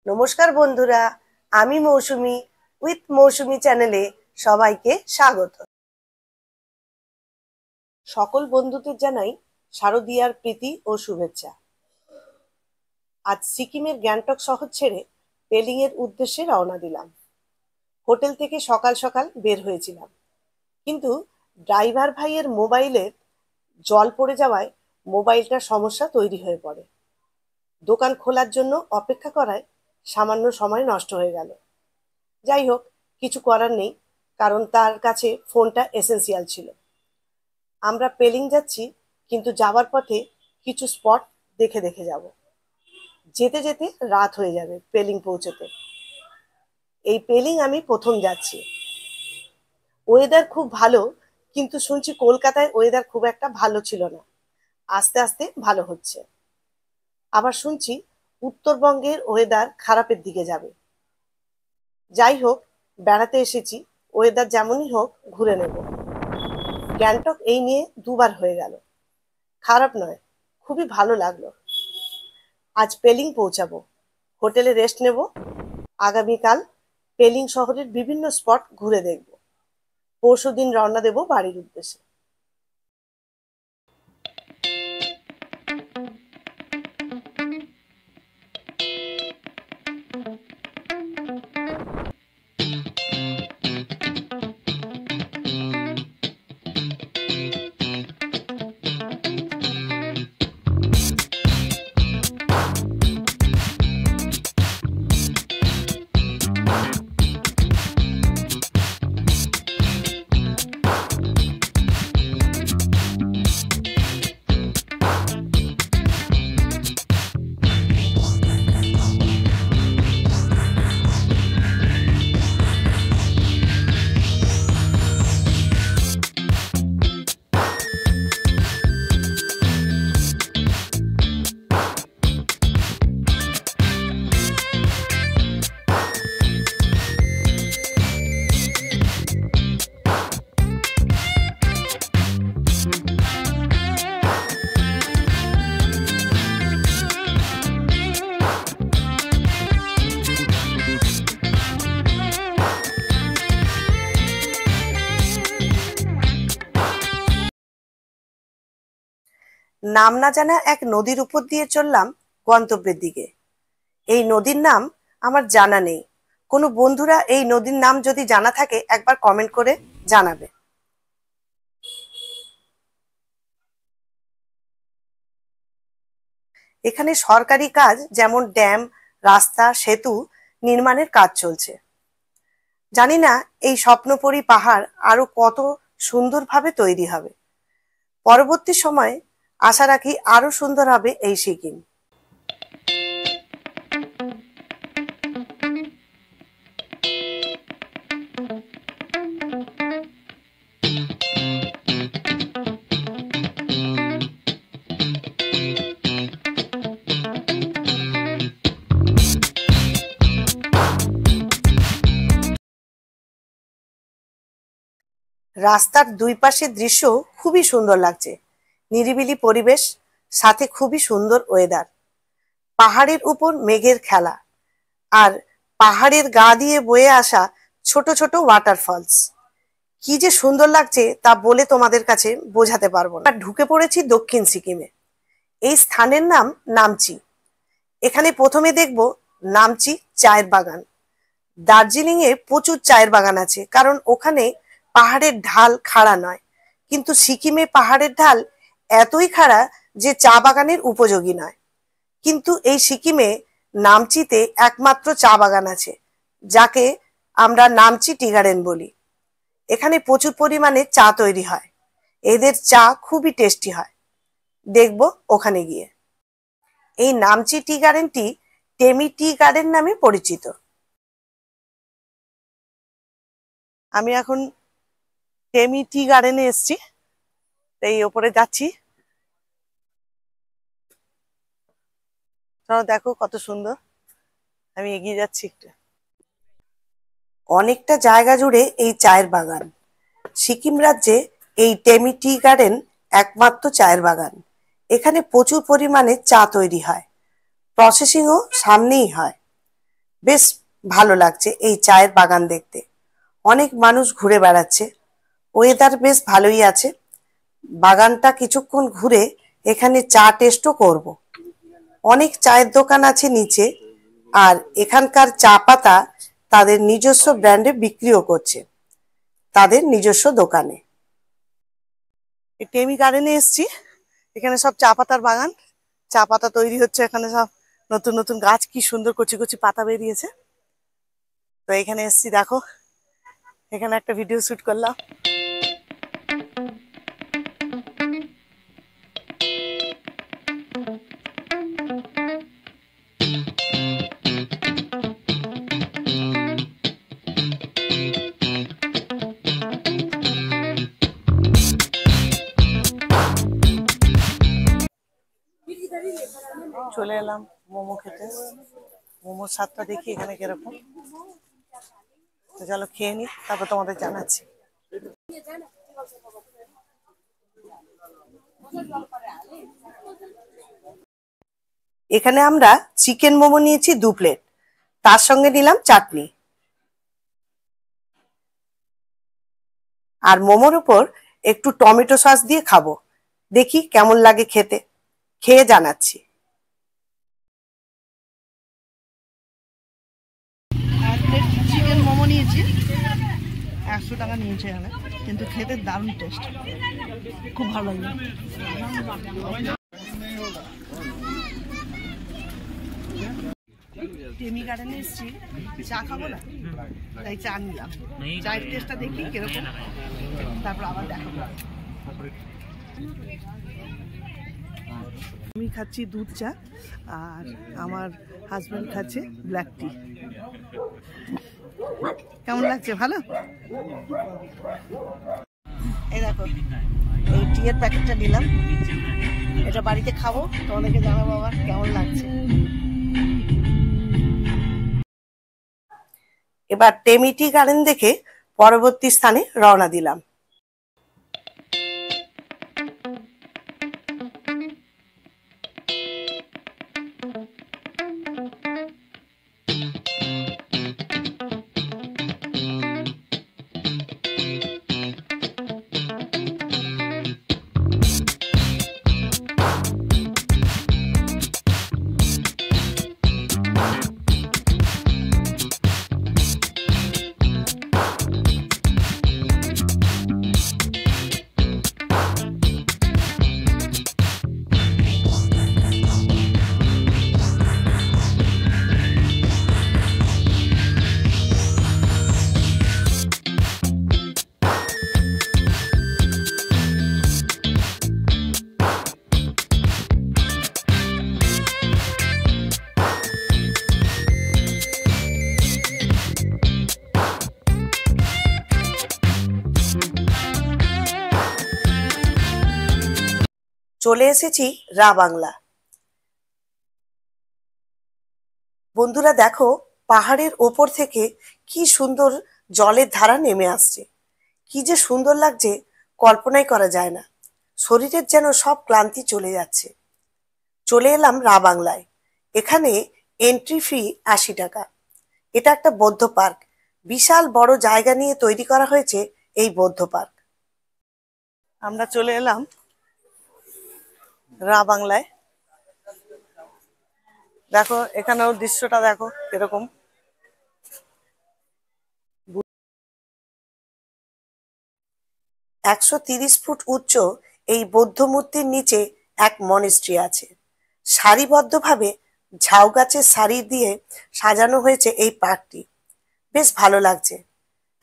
নমস্কার বন্ধুরা, আমি মৌসুমী উইথ মৌসুমী চ্যানেলে সবাইকে স্বাগত। সকল বন্ধুদের জানাই শারদীয়ার প্রীতি ও শুভেচ্ছা। আজ সিকিমের গ্যাংটক শহর ছেড়ে পেলিং এর উদ্দেশ্যে রওনা দিলাম। হোটেল থেকে সকাল সকাল বের হয়েছিলাম, কিন্তু ড্রাইভার ভাইয়ের মোবাইলের জল পড়ে যাওয়ায় মোবাইলটার সমস্যা তৈরি হয়ে পড়ে। দোকান খোলার জন্য অপেক্ষা করায় সামান্য সময় নষ্ট হয়ে গেল। যাই হোক, কিছু করার নেই, কারণ তার কাছে ফোনটা এসেন্সিয়াল ছিল। আমরা পেলিং যাচ্ছি, কিন্তু যাওয়ার পথে কিছু স্পট দেখে দেখে যাব। যেতে যেতে রাত হয়ে যাবে পেলিং পৌঁছতে। এই পেলিং আমি প্রথম যাচ্ছি। ওয়েদার খুব ভালো, কিন্তু শুনছি কলকাতায় ওয়েদার খুব একটা ভালো ছিল না, আস্তে আস্তে ভালো হচ্ছে। আবার শুনছি উত্তরবঙ্গের ওয়েদার খারাপের দিকে যাবে। যাই হোক, বেড়াতে এসেছি, ওয়েদার যেমনই হোক ঘুরে নেব। গ্যাংটক এই নিয়ে দুবার হয়ে গেল, খারাপ নয়, খুবই ভালো লাগলো। আজ পেলিং পৌঁছাবো, হোটেলে রেস্ট নেব। আগামীকাল পেলিং শহরের বিভিন্ন স্পট ঘুরে দেখব। পরশুদিন রওনা দেব বাড়ির উদ্দেশ্যে। নাম না জানা এক নদীর উপর দিয়ে চললাম গন্তব্যের দিকে। এই নদীর নাম আমার জানা নেই। কোনো বন্ধুরা এই নদীর নাম যদি জানা থাকে একবার কমেন্ট করে জানাবে। এখানে সরকারি কাজ যেমন ড্যাম, রাস্তা, সেতু নির্মাণের কাজ চলছে। জানি না এই স্বপ্নপুরী পাহাড় আরো কত সুন্দরভাবে তৈরি হবে। পরবর্তী সময়ে আশা রাখি আরো সুন্দর হবে এই সিকিম। রাস্তার দুই পাশের দৃশ্য খুবই সুন্দর লাগছে। নিরিবিলি পরিবেশ, সাথে খুবই সুন্দর ওয়েদার। পাহাড়ের উপর মেঘের খেলা, আর পাহাড়ের গা দিয়ে বয়ে আসা ছোট ছোট ওয়াটারফলস। কি যে সুন্দর লাগছে তা বলে তোমাদের কাছে বোঝাতে পারবো না। ঢুকে পড়েছি দক্ষিণ সিকিমে। এই স্থানের নাম নামচি। এখানে প্রথমে দেখব নামচি চায়ের বাগান। দার্জিলিং এ প্রচুর চায়ের বাগান আছে, কারণ ওখানে পাহাড়ের ঢাল খাড়া নয়, কিন্তু সিকিমে পাহাড়ের ঢাল এতই খাড়া যে চা বাগানের উপযোগী নয়। কিন্তু এই সিকিমে নামচিতে একমাত্র চা বাগান আছে, যাকে আমরা নামচি টি গার্ডেন বলি। এখানে প্রচুর পরিমাণে চা তৈরি হয়। এদের চা খুবই টেস্টি হয়। দেখব ওখানে গিয়ে। এই নামচি টি গার্ডেনটি টেমি টি গার্ডেন নামে পরিচিত। আমি এখন টেমি টি গার্ডেনে এসছি, এই ওপরে যাচ্ছি। দেখো কত সুন্দর। আমি এগিয়ে যাচ্ছি একটু। অনেকটা জায়গা জুড়ে এই চায়ের বাগান। সিকিম রাজ্যে এই টেমি টি গার্ডেন একমাত্র চায়ের বাগান। এখানে প্রচুর পরিমাণে চা তৈরি হয়। প্রসেসিংও সামনেই হয়। বেশ ভালো লাগছে এই চায়ের বাগান দেখতে। অনেক মানুষ ঘুরে বেড়াচ্ছে, ওয়েদার বেশ ভালোই আছে। বাগানটা কিছুক্ষণ ঘুরে এখানে চা টেস্টও করব। অনেক চায়ের দোকান আছে নিচে, আর এখানকার চা পাতা তাদের নিজস্ব ব্র্যান্ডে বিক্রিও করছে তাদের নিজস্ব দোকানে। টেমি গার্ডেনে এসছি, এখানে সব চা পাতার বাগান, চা পাতা তৈরি হচ্ছে এখানে। সব নতুন নতুন গাছ, কি সুন্দর কচি কচি পাতা বেরিয়েছে। তো এখানে এসছি, দেখো এখানে একটা ভিডিও শুট করলাম। চলে এলাম মোমো খেতে, মোমোর স্বাদটা দেখি এখানে কিরকম। তো চলো খেয়ে নি, তারপর তোমাদের জানাচ্ছি। এখানে আমরা চিকেন মোমো নিয়েছি 2 প্লেট, তার সঙ্গে নিলাম চাটনি, আর মোমোর উপর একটু টমেটো সস দিয়ে খাবো। দেখি কেমন লাগে খেতে, খেয়ে জানাচ্ছি। চিকেন মোমো নিয়েছি, 100 টাকা নিয়েছে এখানে, কিন্তু খেতে দারুণ টেস্ট, খুব ভালো লাগে। টেমি গার্ডেনে এসেছি, চা খাবো না, তাই চা নিলাম। চায়ের টেস্টটা দেখি কিরকম, তারপর আবার দেখাবো। আমি খাচ্ছি দুধ চা, আর আমার হাজব্যান্ড খাচ্ছে ব্ল্যাক টি। কেমন লাগছে? ভালো। এই দেখো, এই টি এর প্যাকেটটা নিলাম, এটা বাড়িতে খাবো, তোমাদেরকে জানাবো আবার কেমন লাগছে। এবার টেমি টি গার্ডেন দেখে পরবর্তী স্থানে রওনা দিলাম। চলে এসেছি রা বাংলা। বন্ধুরা দেখো, পাহাড়ের ওপর থেকে কি সুন্দর জলের ধারা নেমে আসছে, কি যে সুন্দর লাগছে কল্পনাই করা যায় না। শরীরের যেন সব ক্লান্তি চলে যাচ্ছে। চলে এলাম রা বাংলায়। এখানে এন্ট্রি ফি 80 টাকা। এটা একটা বৌদ্ধ পার্ক, বিশাল বড় জায়গা নিয়ে তৈরি করা হয়েছে এই বৌদ্ধ পার্ক। আমরা চলে এলাম রা বাংলায়। দেখো এখানেও দৃশ্যটা দেখো এরকম। 130 ফুট উচ্চ এই বৌদ্ধ মূর্তির নিচে এক মনিস্ট্রি আছে। সারিবদ্ধভাবে ঝাউ গাছের সারি দিয়ে সাজানো হয়েছে এই পার্কটি। বেশ ভালো লাগছে।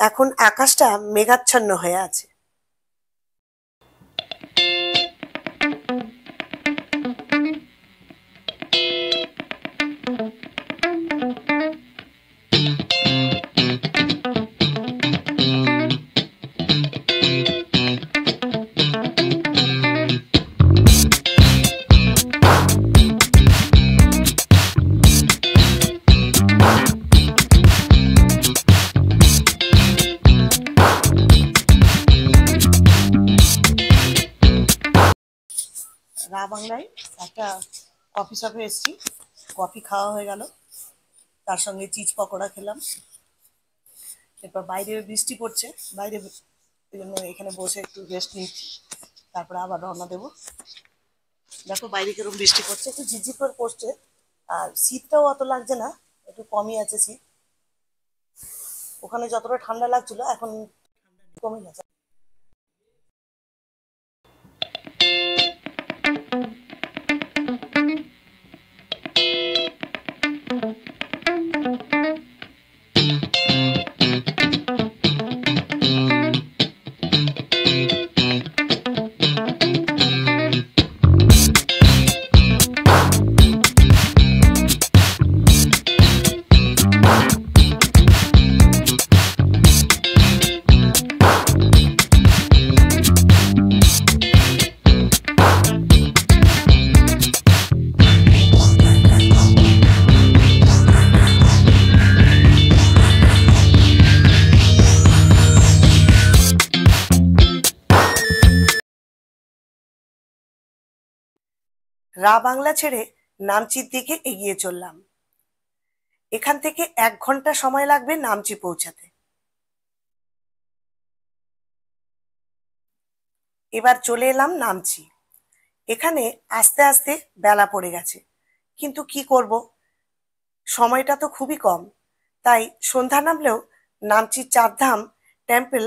এখন আকাশটা মেঘাচ্ছন্ন হয়ে আছে। রা বাংলায় একটা কফি শপে এসেছি, কফি খাওয়া হয়ে গেল। তার সঙ্গে চিজ পকোড়া খেলাম। এরপর বাইরে বৃষ্টি পড়ছে, বাইরে এই জন্য এখানে বসে একটু রেস্ট নিচ্ছি, তারপরে আবার রওনা দেবো। দেখো বাইরে কিরকম বৃষ্টি পড়ছে, একটু ঝিরঝির করে পড়ছে, আর শীতটাও অত লাগছে না, একটু কমই আছে শীত। ওখানে যতটা ঠান্ডা লাগছিল এখন কমে গেছে। রা বাংলা ছেড়ে নামচির দিকে এগিয়ে চললাম। এখান থেকে 1 ঘন্টা সময় লাগবে নামচি পৌঁছাতে। এবার চলে এলাম নামচি। এখানে আস্তে আস্তে বেলা পড়ে গেছে, কিন্তু কি করব, সময়টা তো খুবই কম, তাই সন্ধ্যা নামলেও নামচির 4 ধাম টেম্পল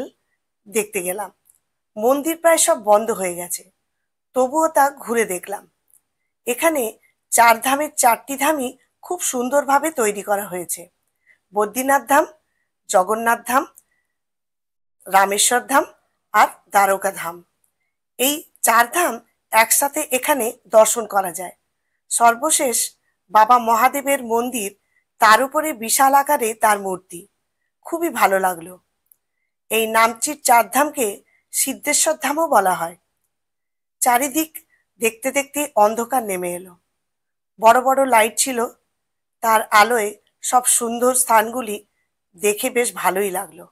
দেখতে গেলাম। মন্দির প্রায় সব বন্ধ হয়ে গেছে, তবুও তা ঘুরে দেখলাম। এখানে 4 ধামের 4টি ধামই খুব সুন্দরভাবে তৈরি করা হয়েছে। বদ্রীনাথ ধাম, জগন্নাথ ধাম, রামেশ্বর ধাম আর দ্বারকা ধাম, এই 4 ধাম একসাথে এখানে দর্শন করা যায়। সর্বশেষ বাবা মহাদেবের মন্দির, তার উপরে বিশাল আকারে তার মূর্তি, খুবই ভালো লাগলো। এই নামচির 4 ধামকে সিদ্ধেশ্বর ধামও বলা হয়। চারিদিক দেখতে দেখতে অন্ধকার নেমে এলো। বড় বড় লাইট ছিল, তার আলোয় সব সুন্দর স্থানগুলি দেখে বেশ ভালোই লাগলো।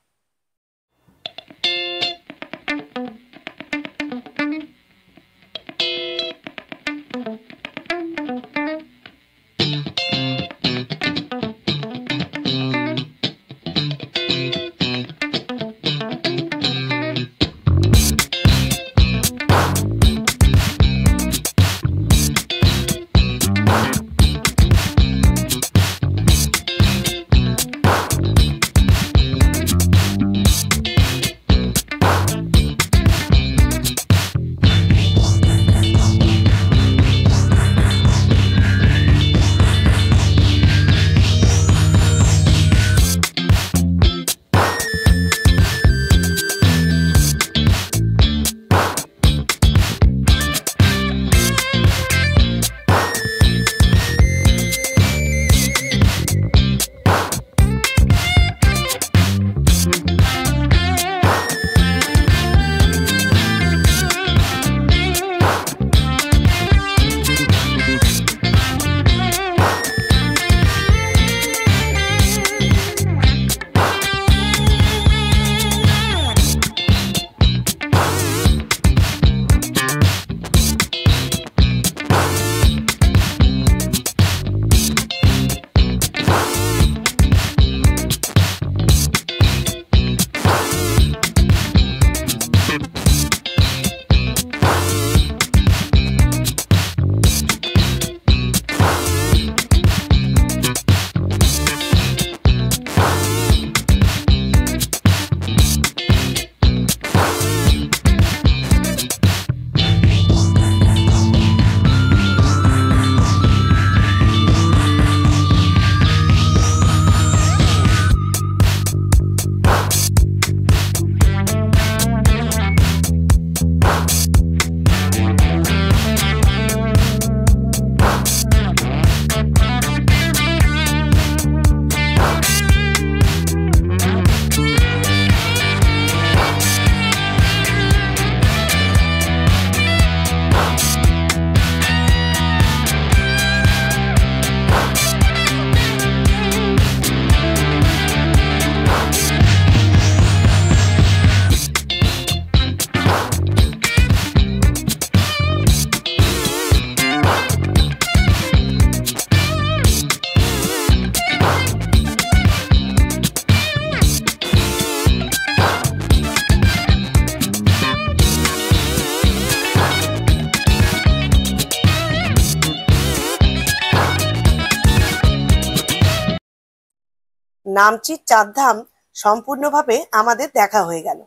নামচির চারধাম সম্পূর্ণভাবে আমাদের দেখা হয়ে গেল।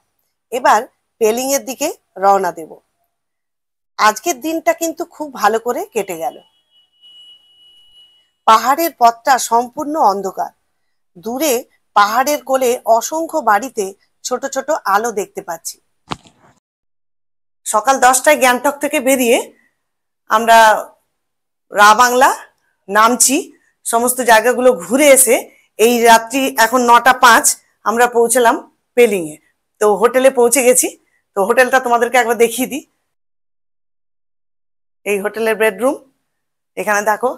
এবার পেলিং এর দিকে রওনা দেব। আজকের দিনটা কিন্তু খুব ভালো করে কেটে গেল। পাহাড়ের পথটা সম্পূর্ণ অন্ধকার। দূরে পাহাড়ের কোলে অসংখ্য বাড়িতে ছোট ছোট আলো দেখতে পাচ্ছি। সকাল 10টায় গ্যাংটক থেকে বেরিয়ে আমরা রা বাংলা, নামচি সমস্ত জায়গাগুলো ঘুরে এসে এই রাত্রি এখন 9টা 5 আমরা পৌঁছলাম পেলিং এ। তো হোটেলে পৌঁছে গেছি। তো হোটেলটা তোমাদেরকে একবার দেখিয়ে দিই। এই হোটেলের বেডরুম, এখানে দেখো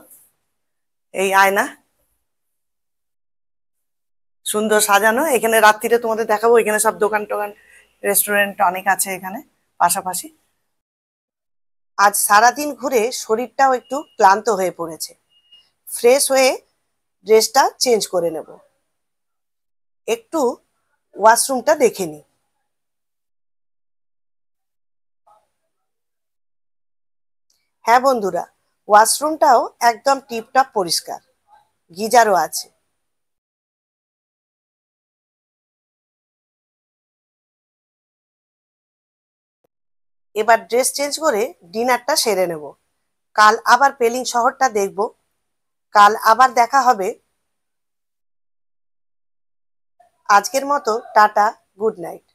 এই আয়না, সুন্দর সাজানো। এখানে রাত্রিরে তোমাদের দেখাবো, এখানে সব দোকান টোকান রেস্টুরেন্ট অনেক আছে এখানে পাশাপাশি। আজ সারাদিন ঘুরে শরীরটাও একটু ক্লান্ত হয়ে পড়েছে। ফ্রেশ হয়ে ড্রেসটা চেঞ্জ করে নেব। একটু ওয়াশরুমটা দেখে নিই। হ্যাঁ বন্ধুরা, ওয়াশরুমটাও একদম টিপটপ পরিষ্কার, গিজারও আছে। এবার ড্রেস চেঞ্জ করে ডিনারটা সেরে নেব। কাল আবার পেলিং শহরটা দেখব। কাল আবার দেখা হবে। আজকের মতো টাটা, গুড নাইট।